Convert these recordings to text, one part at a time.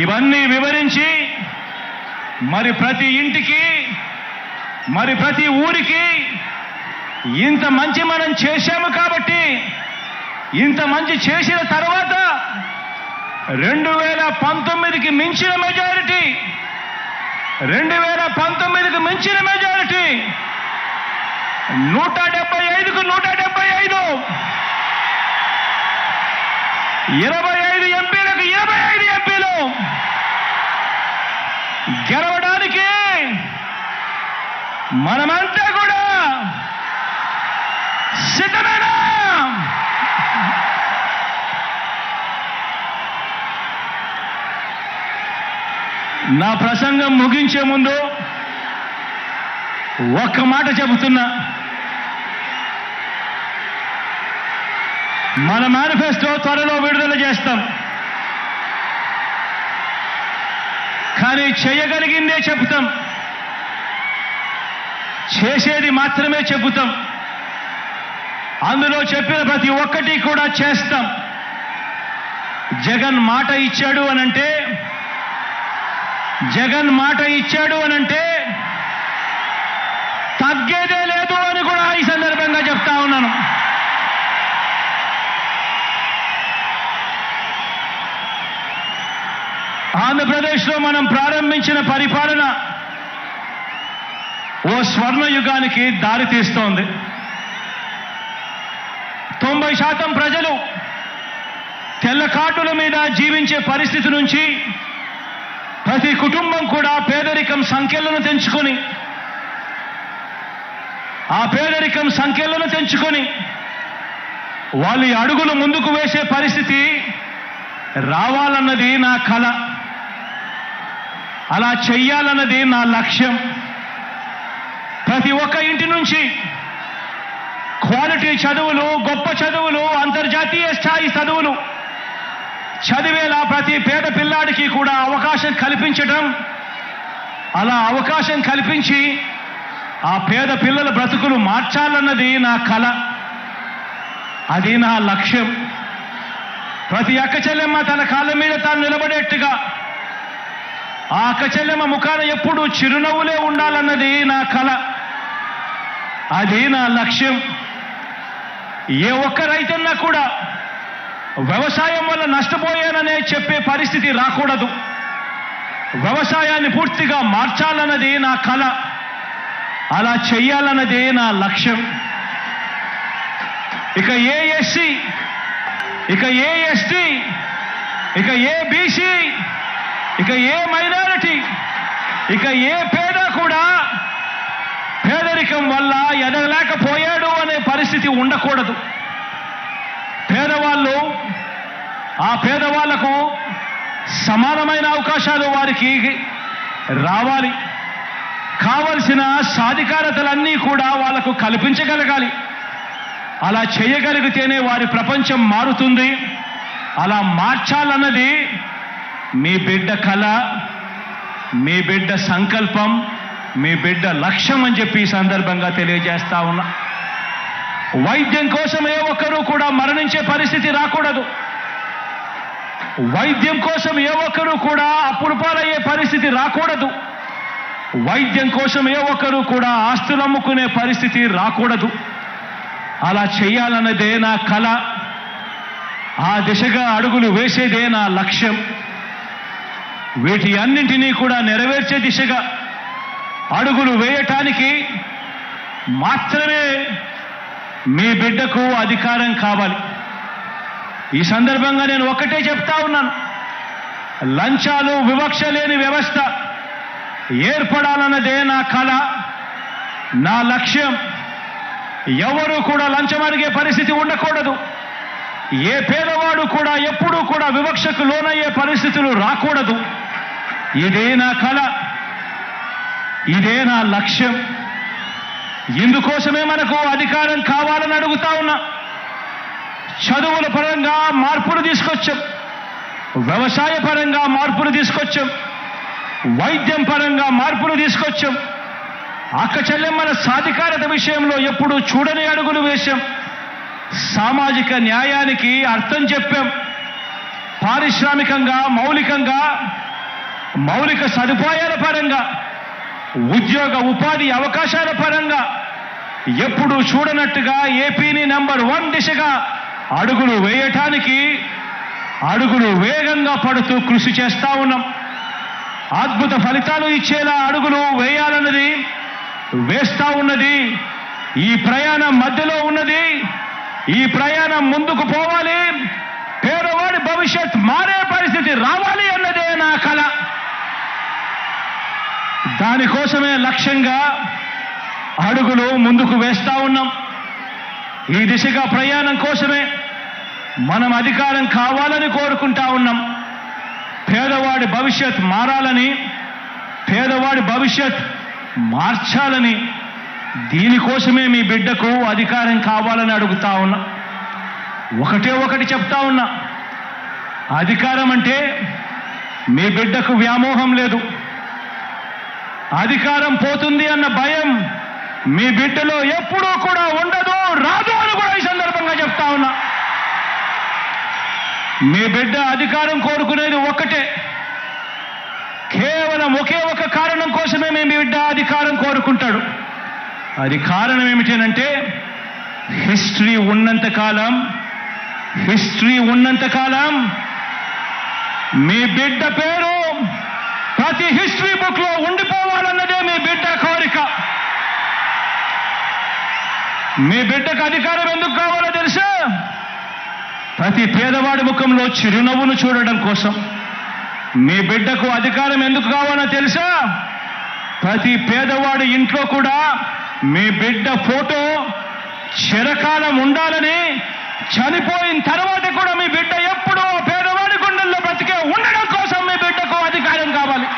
ఇవన్నీ వివరించి మరి ప్రతి ఇంటికి మరి ప్రతి ఊరికి ఇంత మంచి మనం చేశాము కాబట్టి ఇంత మంచి చేసిన తర్వాత 2019కి మించిన మెజారిటీ 2019కి మించిన మెజారిటీ 175కు 175 25 ఎంపీలకు 25 ఎంపీలు గెలవడానికి మనమంతా కూడా సిద్ధమేనా? నా ప్రసంగం ముగించే ముందు ఒక్క మాట చెబుతున్నా. మన మేనిఫెస్టో త్వరలో విడుదల చేస్తాం. కానీ చేయగలిగిందే చెబుతాం, చేసేది మాత్రమే చెబుతాం. అందులో చెప్పిన ప్రతి ఒక్కటి కూడా చేస్తాం. జగన్ మాట ఇచ్చాడు అనంటే తగ్గేదే లేదు అని కూడా ఈ సందర్భంగా చెప్తా ఉన్నాను. ఆంధ్రప్రదేశ్లో మనం ప్రారంభించిన పరిపాలన ఓ స్వర్ణయుగానికి దారి తీస్తోంది. 90% ప్రజలు తెల్ల కార్డుల మీద జీవించే పరిస్థితి నుంచి ప్రతి కుటుంబం కూడా పేదరికం సంఖ్యలను తెంచుకొని వాళ్ళు అడుగులు ముందుకు వేసే పరిస్థితి రావాలన్నది నా కల. అలా చెయ్యాలన్నది నా లక్ష్యం. ప్రతి ఒక్క ఇంటి నుంచి క్వాలిటీ చదువులు, గొప్ప చదువులు, అంతర్జాతీయ స్థాయి చదువులు చదివేలా ప్రతి పేద పిల్లాడికి కూడా అవకాశం కల్పించడం, అలా అవకాశం కల్పించి ఆ పేద పిల్లల బ్రతుకులు మార్చాలన్నది నా కల. అది నా లక్ష్యం. ప్రతి అక్క చెల్లెమ్మ తన కాళ్ళ మీద తాను నిలబడేట్టుగా, ఆ అక్క చెల్లెమ్మ ముఖాన ఎప్పుడూ చిరునవ్వులే ఉండాలన్నది నా కల. అది నా లక్ష్యం. ఏ ఒక్క రైతన్నా కూడా వ్యవసాయం వల్ల నష్టపోయాననే చెప్పే పరిస్థితి రాకూడదు. వ్యవసాయాన్ని పూర్తిగా మార్చాలన్నది నా కల. అలా చెయ్యాలన్నది నా లక్ష్యం. ఇక ఏ ఎస్సీ, ఇక ఏ ఎస్టీ, ఇక ఏ బీసీ, ఇక ఏ మైనారిటీ, ఇక ఏ పేద కూడా పేదరికం వల్ల ఎదగలేకపోయాడు అనే పరిస్థితి ఉండకూడదు. పేదవాళ్లకు సమానమైన అవకాశాలు వారికి రావాలి. కావలసిన సాధికారతలన్నీ కూడా వాళ్లకు కల్పించగలగాలి. అలా చేయగలిగితేనే వారి ప్రపంచం మారుతుంది. అలా మార్చాలన్నది మీ బిడ్డ కళ, మీ బిడ్డ సంకల్పం, మీ బిడ్డ లక్ష్యం అని చెప్పి ఈ సందర్భంగా తెలియజేస్తా ఉన్నా. వైద్యం కోసం ఏ ఒక్కరూ కూడా మరణించే పరిస్థితి రాకూడదు. వైద్యం కోసం ఏ ఒక్కరూ కూడా అప్పుల పాలయ్యే పరిస్థితి రాకూడదు. వైద్యం కోసం ఏ ఒక్కరూ కూడా ఆస్తులు అమ్ముకునే పరిస్థితి రాకూడదు. అలా చేయాలన్నదే నా కల. ఆ దిశగా అడుగులు వేసేదే నా లక్ష్యం. వీటి అన్నింటినీ కూడా నెరవేర్చే దిశగా అడుగులు వేయటానికి మాత్రమే మీ బిడ్డకు అధికారం కావాలి. ఈ సందర్భంగా నేను ఒక్కటే చెప్తా ఉన్నాను. లంచాలు, వివక్ష లేని వ్యవస్థ ఏర్పడాలన్నదే నా కల, నా లక్ష్యం. ఎవరు కూడా లంచం అడిగే పరిస్థితి ఉండకూడదు. ఏ పేదవాడు కూడా ఎప్పుడూ కూడా వివక్షకు లోనయ్యే పరిస్థితులు రాకూడదు. ఇదే నా కల, ఇదే నా లక్ష్యం. ఇందుకోసమే మనకు అధికారం కావాలని అడుగుతా ఉన్నా. చదువుల పరంగా మార్పులు తీసుకొచ్చాం, వ్యవసాయ పరంగా మార్పులు తీసుకొచ్చాం, వైద్యం పరంగా మార్పులు తీసుకొచ్చాం. అక్క చెల్లెమ్మల సాధికారత విషయంలో ఎప్పుడు చూడని అడుగులు వేశాం. సామాజిక న్యాయానికి అర్థం చెప్పాం. పారిశ్రామికంగా, మౌలికంగా మౌలిక సదుపాయాల పరంగా, ఉద్యోగ ఉపాధి అవకాశాల పరంగా ఎప్పుడూ చూడనట్టుగా ఏపీని నంబర్ 1 దిశగా అడుగులు వేయటానికి అడుగులు వేగంగా పడుతూ కృషి చేస్తా ఉన్నాం. అద్భుత ఫలితాలు ఇచ్చేలా అడుగులు వేయాలన్నది వేస్తా ఉన్నది. ఈ ప్రయాణం మధ్యలో ఉన్నది. ఈ ప్రయాణం ముందుకు పోవాలి. పేదవాడి భవిష్యత్ మారే పరిస్థితి రావాలి అన్నదే నా కల. దానికోసమే లక్ష్యంగా అడుగులు ముందుకు వేస్తా ఉన్నాం. ఈ దిశగా ప్రయాణం కోసమే మనం అధికారం కావాలని కోరుకుంటా ఉన్నాం. పేదవాడి భవిష్యత్ మారాలని, పేదవాడి భవిష్యత్ మార్చాలని, దీనికోసమే మీ బిడ్డకు అధికారం కావాలని అడుగుతా ఉన్నా. ఒకటి చెప్తా ఉన్నా, అధికారం అంటే మీ బిడ్డకు వ్యామోహం లేదు. అధికారం పోతుంది అన్న భయం మీ బిడ్డలో ఎప్పుడూ కూడా ఉండదు, రాదు అని కూడా ఈ సందర్భంగా చెప్తా ఉన్నా. మీ బిడ్డ అధికారం కోరుకునేది ఒక్కటే, కేవలం ఒకే ఒక కారణం కోసమే మీ బిడ్డ అధికారం కోరుకుంటాడు. అది కారణం ఏమిటంటే హిస్టరీ ఉన్నంత కాలం మీ బిడ్డ పేరు ప్రతి హిస్టరీ బుక్ లో ఉండిపోవాలన్నదే మీ బిడ్డ కోరిక. మీ బిడ్డకు అధికారం ఎందుకు కావాలో తెలుసా? ప్రతి పేదవాడి ముఖంలో చిరునవ్వును చూడడం కోసం. మీ బిడ్డకు అధికారం ఎందుకు కావాలో తెలుసా? ప్రతి పేదవాడి ఇంట్లో కూడా మీ బిడ్డ ఫోటో చిరకాలం ఉండాలని, చనిపోయిన తర్వాత కూడా మీ బిడ్డ ఎప్పుడూ పేదవాడి గుండెల్లో బ్రతికే ఉండడం కోసం మీ బిడ్డకు అధికారం కావాలి.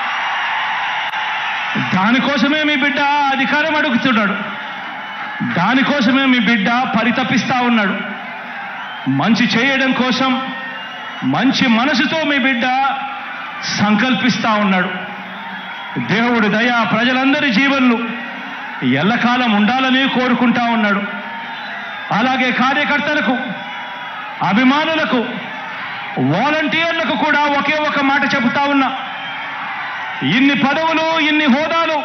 దానికోసమే మీ బిడ్డ అధికారం అడుగుతున్నాడు. దానికోసమే మీ బిడ్డ పరితపిస్తా ఉన్నాడు. మంచి చేయడం కోసం మంచి మనసుతో మీ బిడ్డ సంకల్పిస్తా ఉన్నాడు. దేవుడి దయ ప్రజలందరి జీవన్లు ఎల్లకాలం ఉండాలని కోరుకుంటా ఉన్నాడు. అలాగే కార్యకర్తలకు, అభిమానులకు, వాలంటీర్లకు కూడా ఒకే ఒక మాట చెబుతా ఉన్నా. ఇన్ని పదవులు, ఇన్ని హోదాలు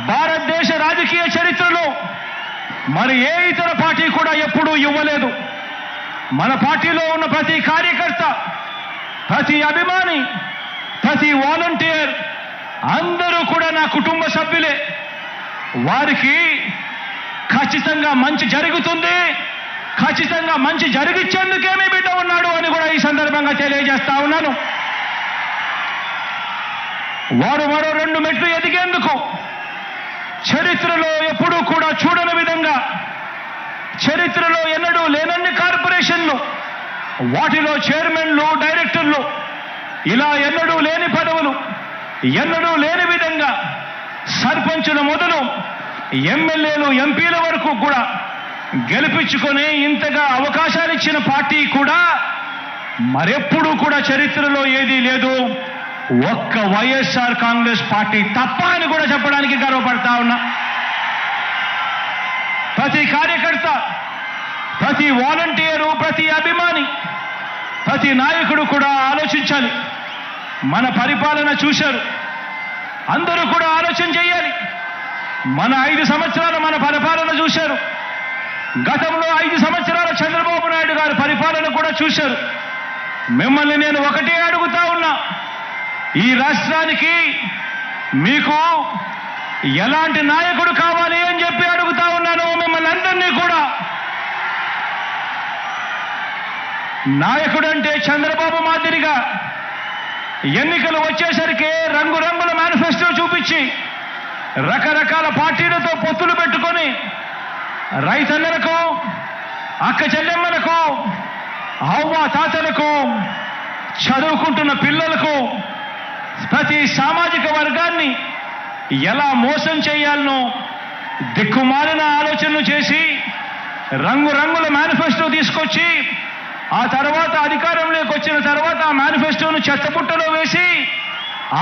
భారతదేశ రాజకీయ చరిత్రలో మరి ఏ ఇతర పార్టీ కూడా ఎప్పుడూ ఇవ్వలేదు. మన పార్టీలో ఉన్న ప్రతి కార్యకర్త, ప్రతి అభిమాని, ప్రతి వాలంటీర్ అందరూ కూడా నా కుటుంబ సభ్యులే. వారికి ఖచ్చితంగా మంచి జరుగుతుంది, ఖచ్చితంగా మంచి జరిగించేందుకే మీ బిడ్డ ఉన్నాడు అని కూడా ఈ సందర్భంగా తెలియజేస్తా ఉన్నాను. వారు మరో 2 మెట్లు ఎదిగేందుకు చరిత్రలో ఎప్పుడూ కూడా చూడని విధంగా, చరిత్రలో ఎన్నడూ లేనన్ని కార్పొరేషన్లు, వాటిలో చైర్మన్లు, డైరెక్టర్లు, ఇలా ఎన్నడూ లేని పదవులు, ఎన్నడూ లేని విధంగా సర్పంచుల మొదలు ఎమ్మెల్యేలు, ఎంపీల వరకు కూడా గెలిపించుకొని ఇంతగా అవకాశాలు ఇచ్చిన పార్టీ కూడా మరెప్పుడూ కూడా చరిత్రలో ఏదీ లేదు, ఒక్క వైఎస్ఆర్ కాంగ్రెస్ పార్టీ తప్ప అని కూడా చెప్పడానికి గర్వపడతా ఉన్నా. ప్రతి కార్యకర్త, ప్రతి వాలంటీరు, ప్రతి అభిమాని, ప్రతి నాయకుడు కూడా ఆలోచించాలి. మన పరిపాలన చూశారు, అందరూ కూడా ఆలోచన చేయాలి. మన 5 సంవత్సరాలు మన పరిపాలన చూశారు. గతంలో 5 సంవత్సరాల చంద్రబాబు నాయుడు గారి పరిపాలన కూడా చూశారు. మిమ్మల్ని నేను ఒకటే అడుగుతా ఉన్నా, ఈ రాష్ట్రానికి మీకు ఎలాంటి నాయకుడు కావాలి అని చెప్పి అడుగుతా ఉన్నాను మిమ్మల్ని అందరినీ కూడా. నాయకుడు అంటే చంద్రబాబు మాదిరిగా ఎన్నికలు వచ్చేసరికి రంగురంగుల మేనిఫెస్టో చూపించి రకరకాల పార్టీలతో పొత్తులు పెట్టుకొని రైతన్నలకు, అక్క చెల్లెమ్మలకు, అవ్వ తాతలకు, చదువుకుంటున్న పిల్లలకు, ప్రతి సామాజిక వర్గాన్ని ఎలా మోసం చేయాలనో దిక్కుమాలిన ఆలోచనలు చేసి రంగురంగుల మేనిఫెస్టో తీసుకొచ్చి ఆ తర్వాత అధికారంలోకి వచ్చిన తర్వాత ఆ మేనిఫెస్టోను చెత్తపుట్టలో వేసి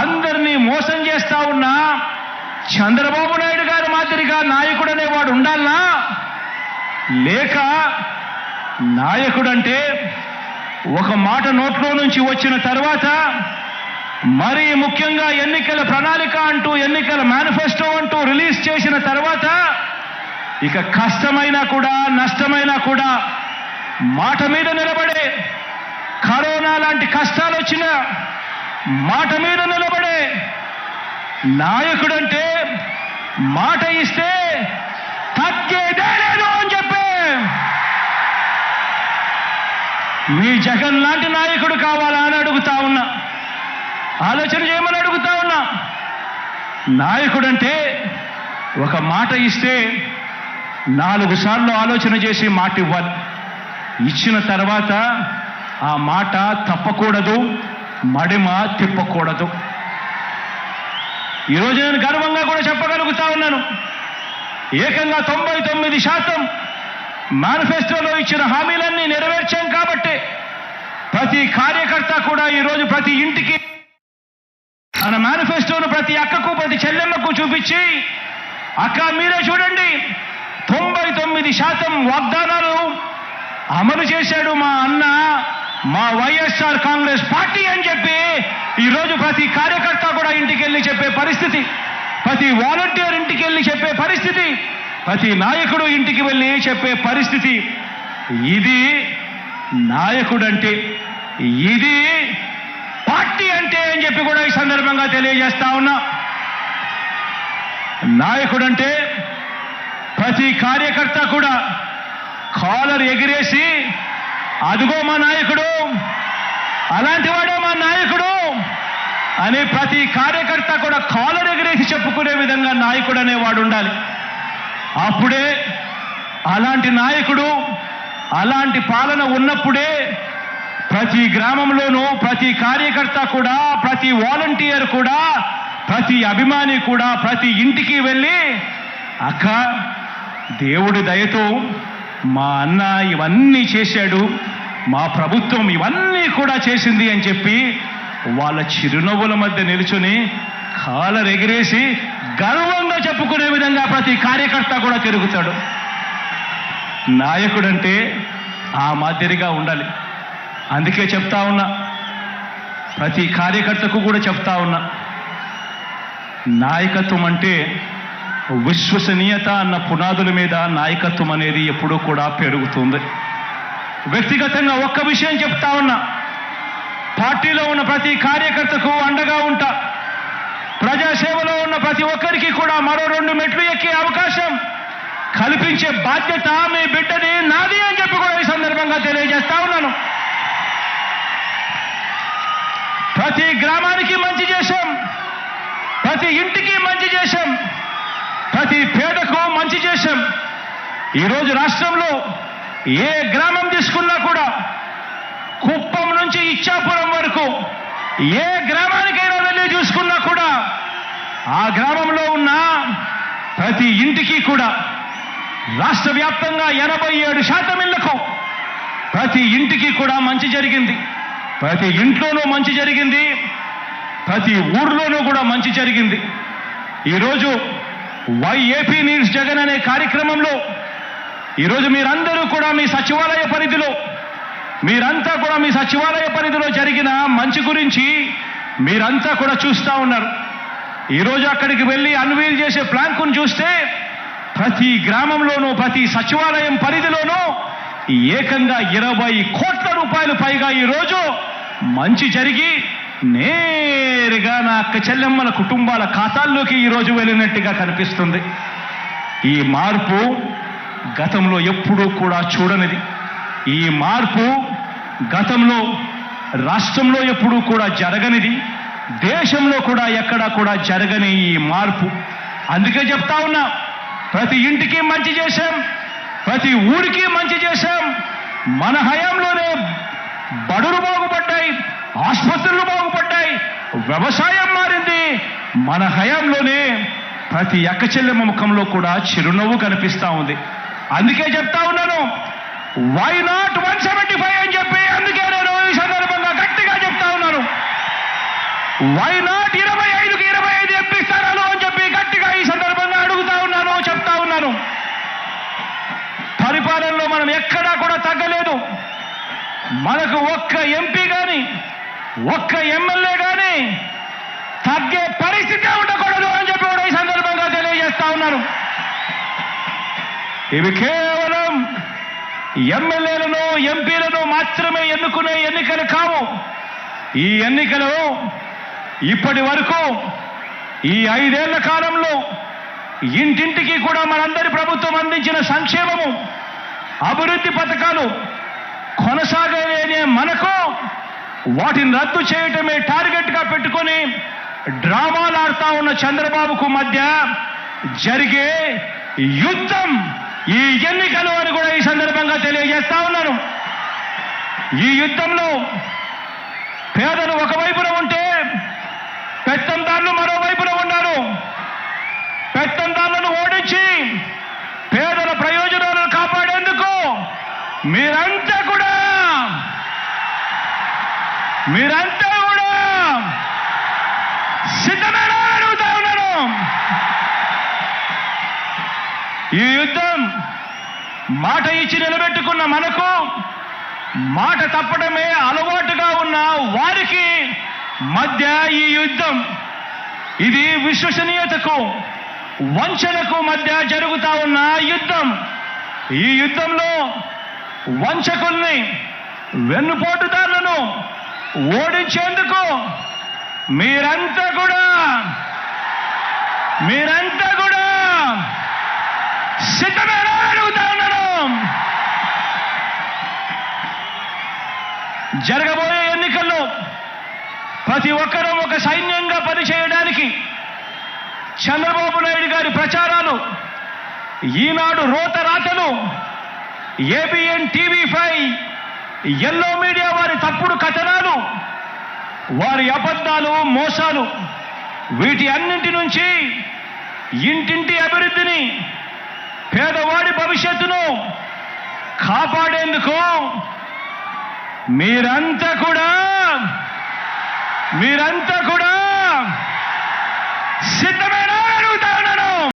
అందరినీ మోసం చేస్తా ఉన్న చంద్రబాబు నాయుడు గారి మాదిరిగా నాయకుడు అనేవాడు ఉండాలనా? లేక నాయకుడంటే ఒక మాట నోట్లో నుంచి వచ్చిన తర్వాత మరీ ముఖ్యంగా ఎన్నికల ప్రణాళిక అంటూ ఎన్నికల మేనిఫెస్టో అంటూ రిలీజ్ చేసిన తర్వాత ఇక కష్టమైనా కూడా నష్టమైనా కూడా మాట మీద నిలబడే, కరోనా లాంటి కష్టాలు వచ్చిన మాట మీద నిలబడే నాయకుడంటే మాట ఇస్తే తగ్గేదే లేదు అని చెప్పే మీ జగన్ లాంటి నాయకుడు కావాలా అని అడుగుతా ఉన్నా. ఆలోచన చేయమని అడుగుతా ఉన్నా. నాయకుడంటే ఒక మాట ఇస్తే 4 సార్లు ఆలోచన చేసి మాట ఇవ్వాలి. ఇచ్చిన తర్వాత ఆ మాట తప్పకూడదు, మడిమ తిప్పకూడదు. ఈరోజు నేను గర్వంగా కూడా చెప్పగలుగుతా ఉన్నాను, ఏకంగా 99% మేనిఫెస్టోలో ఇచ్చిన హామీలన్నీ నెరవేర్చాం కాబట్టి ప్రతి కార్యకర్త కూడా ఈరోజు ప్రతి ఇంటికి మన మేనిఫెస్టోను ప్రతి అక్కకు ప్రతి చెల్లెమ్మకు చూపించి, అక్క మీరే చూడండి 99% వాగ్దానాలు అమలు చేశాడు మా అన్న, మా వైఎస్ఆర్ కాంగ్రెస్ పార్టీ అని చెప్పి ఈరోజు ప్రతి కార్యకర్త కూడా ఇంటికి వెళ్ళి చెప్పే పరిస్థితి, ప్రతి వాలంటీర్ ఇంటికి వెళ్ళి చెప్పే పరిస్థితి, ప్రతి నాయకుడు ఇంటికి వెళ్ళి చెప్పే పరిస్థితి. ఇది నాయకుడంటే, ఇది పార్టీ అంటే అని చెప్పి కూడా ఈ సందర్భంగా తెలియజేస్తా ఉన్నా. నాయకుడంటే ప్రతి కార్యకర్త కూడా కాలర్ ఎగిరేసి అదిగో మా నాయకుడు, అలాంటి వాడే మా నాయకుడు అని ప్రతి కార్యకర్త కూడా కాలర్ ఎగిరేసి చెప్పుకునే విధంగా నాయకుడు అనేవాడు ఉండాలి. అప్పుడే అలాంటి నాయకుడు, అలాంటి పాలన ఉన్నప్పుడే ప్రతి గ్రామంలోనూ ప్రతి కార్యకర్త కూడా, ప్రతి వాలంటీర్ కూడా, ప్రతి అభిమాని కూడా ప్రతి ఇంటికి వెళ్ళి అక్క దేవుడి దయతో మా అన్న ఇవన్నీ చేశాడు, మా ప్రభుత్వం ఇవన్నీ కూడా చేసింది అని చెప్పి వాళ్ళ చిరునవ్వుల మధ్య నిలుచుని కాలర్ ఎగిరేసి గర్వంగా చెప్పుకునే విధంగా ప్రతి కార్యకర్త కూడా తిరుగుతాడు. నాయకుడంటే ఆ మాదిరిగా ఉండాలి. అందుకే చెప్తా ఉన్నా, ప్రతి కార్యకర్తకు కూడా చెప్తా ఉన్నా, నాయకత్వం అంటే విశ్వసనీయత అన్న పునాదుల మీద నాయకత్వం అనేది ఎప్పుడూ కూడా పెరుగుతుంది. వ్యక్తిగతంగా ఒక్క విషయం చెప్తా ఉన్నా, పార్టీలో ఉన్న ప్రతి కార్యకర్తకు అండగా ఉంటా. ప్రజాసేవలో ఉన్న ప్రతి ఒక్కరికి కూడా మరో 2 మెట్లు ఎక్కే అవకాశం కల్పించే బాధ్యత మీ బిడ్డది, నాది అని చెప్పి కూడా ఈ సందర్భంగా తెలియజేస్తా ఉన్నాను. ప్రతి గ్రామానికి మంచి చేశాం, ప్రతి ఇంటికి మంచి చేశాం, ప్రతి పేదకు మంచి చేశాం. ఈరోజు రాష్ట్రంలో ఏ గ్రామం తీసుకున్నా కూడా, కుప్పం నుంచి ఇచ్చాపురం వరకు ఏ గ్రామానికైనా వెళ్ళి చూసుకున్నా కూడా ఆ గ్రామంలో ఉన్న ప్రతి ఇంటికి కూడా రాష్ట్ర వ్యాప్తంగా 87% ఇళ్లకు ప్రతి ఇంటికి కూడా మంచి జరిగింది. ప్రతి ఇంట్లోనూ మంచి జరిగింది, ప్రతి ఊర్లోనూ కూడా మంచి జరిగింది. ఈరోజు వైఏపీ నీడ్స్ జగన్ అనే కార్యక్రమంలో ఈరోజు మీరందరూ కూడా మీ సచివాలయ పరిధిలో, మీరంతా కూడా మీ సచివాలయ పరిధిలో జరిగిన మంచి గురించి మీరంతా కూడా చూస్తూ ఉన్నారు. ఈరోజు అక్కడికి వెళ్ళి అన్వీల్ చేసే ప్లాంకును చూస్తే ప్రతి గ్రామంలోనూ ప్రతి సచివాలయం పరిధిలోనూ ఏకంగా 20 కోట్ల రూపాయలు పైగా ఈరోజు మంచి జరిగి నేరుగా నా అక్క చెల్లెమ్మల కుటుంబాల ఖాతాల్లోకి ఈరోజు వెళ్ళినట్టుగా కనిపిస్తుంది. ఈ మార్పు గతంలో ఎప్పుడూ కూడా చూడనిది. ఈ మార్పు గతంలో రాష్ట్రంలో ఎప్పుడూ కూడా జరగనిది, దేశంలో కూడా ఎక్కడా కూడా జరగని ఈ మార్పు. అందుకే చెప్తా ఉన్నా, ప్రతి ఇంటికి మంచి చేశాం, ప్రతి ఊరికి మంచి చేశాం. మన హయాంలోనే బడులు బాగుపడ్డాయి, ఆసుపత్రులు బాగుపడ్డాయి, వ్యవసాయం మారింది. మన హయాంలోనే ప్రతి అక్క చెల్లెమ్మ ముఖంలో కూడా చిరునవ్వు కనిపిస్తా ఉంది. అందుకే చెప్తా ఉన్నాను, వై నాట్ 175 అని చెప్పి అందుకే నేను ఈ సందర్భంగా గట్టిగా చెప్తా ఉన్నాను. వై నాట్ 25కి 25 ఎంపీ స్థానాలు అని చెప్పి గట్టిగా ఈ సందర్భంగా అడుగుతా ఉన్నాను, చెప్తా ఉన్నాను. పరిపాలనలో మనం ఎక్కడా కూడా తగ్గలేదు. మనకు ఒక్క ఎంపీ కానీ ఒక్క ఎమ్మెల్యే కానీ ఇవి కేవలం ఎమ్మెల్యేలను ఎంపీలను మాత్రమే ఎన్నుకునే ఎన్నికలు కావు. ఈ ఎన్నికలు ఇప్పటి వరకు ఈ 5 ఏళ్ల కాలంలో ఇంటింటికి కూడా మనందరి ప్రభుత్వం అందించిన సంక్షేమము, అభివృద్ధి పథకాలు కొనసాగలేనే మనకు వాటిని రద్దు చేయటమే టార్గెట్గా పెట్టుకొని డ్రామాలు ఆడుతా ఉన్న చంద్రబాబుకు మధ్య జరిగే యుద్ధం ఈ ఎన్నికలు అని కూడా ఈ సందర్భంగా తెలియజేస్తా ఉన్నాను. ఈ యుద్ధంలో పేదలు ఒకవైపున ఉంటే పెత్తందారులు మరోవైపున ఉన్నారు. పెత్తందారులను ఓడించి పేదల ప్రయోజనాలను కాపాడేందుకు మీరంతా కూడా సిద్ధమేనా అడుగుతా ఉన్నాను. ఈ యుద్ధం మాట ఇచ్చి నిలబెట్టుకున్న మనకు మాట తప్పడమే అలవాటుగా ఉన్న వారికి మధ్య ఈ యుద్ధం, ఇది విశ్వసనీయతకు వంచనకు మధ్య జరుగుతా ఉన్న యుద్ధం. ఈ యుద్ధంలో వంచకుల్ని, వెన్నుపోటుదారులను ఓడించేందుకు మీరంతా కూడా సిద్ధమేనా అడుగుతా ఉన్నాను. జరగబోయే ఎన్నికల్లో ప్రతి ఒక్కరూ ఒక సైన్యంగా పనిచేయడానికి చంద్రబాబు నాయుడు గారి ప్రచారాలు, ఈనాడు రోత రాతలు, ఏబిఎన్ టీవీ5, ఎల్లో మీడియా వారి తప్పుడు కథనాలు, వారి అబద్ధాలు, మోసాలు, వీటి అన్నింటి నుంచి ఇంటింటి అభివృద్ధిని, పేదవాడి భవిష్యత్తును కాపాడేందుకు మీరంతా కూడా సిద్ధమే.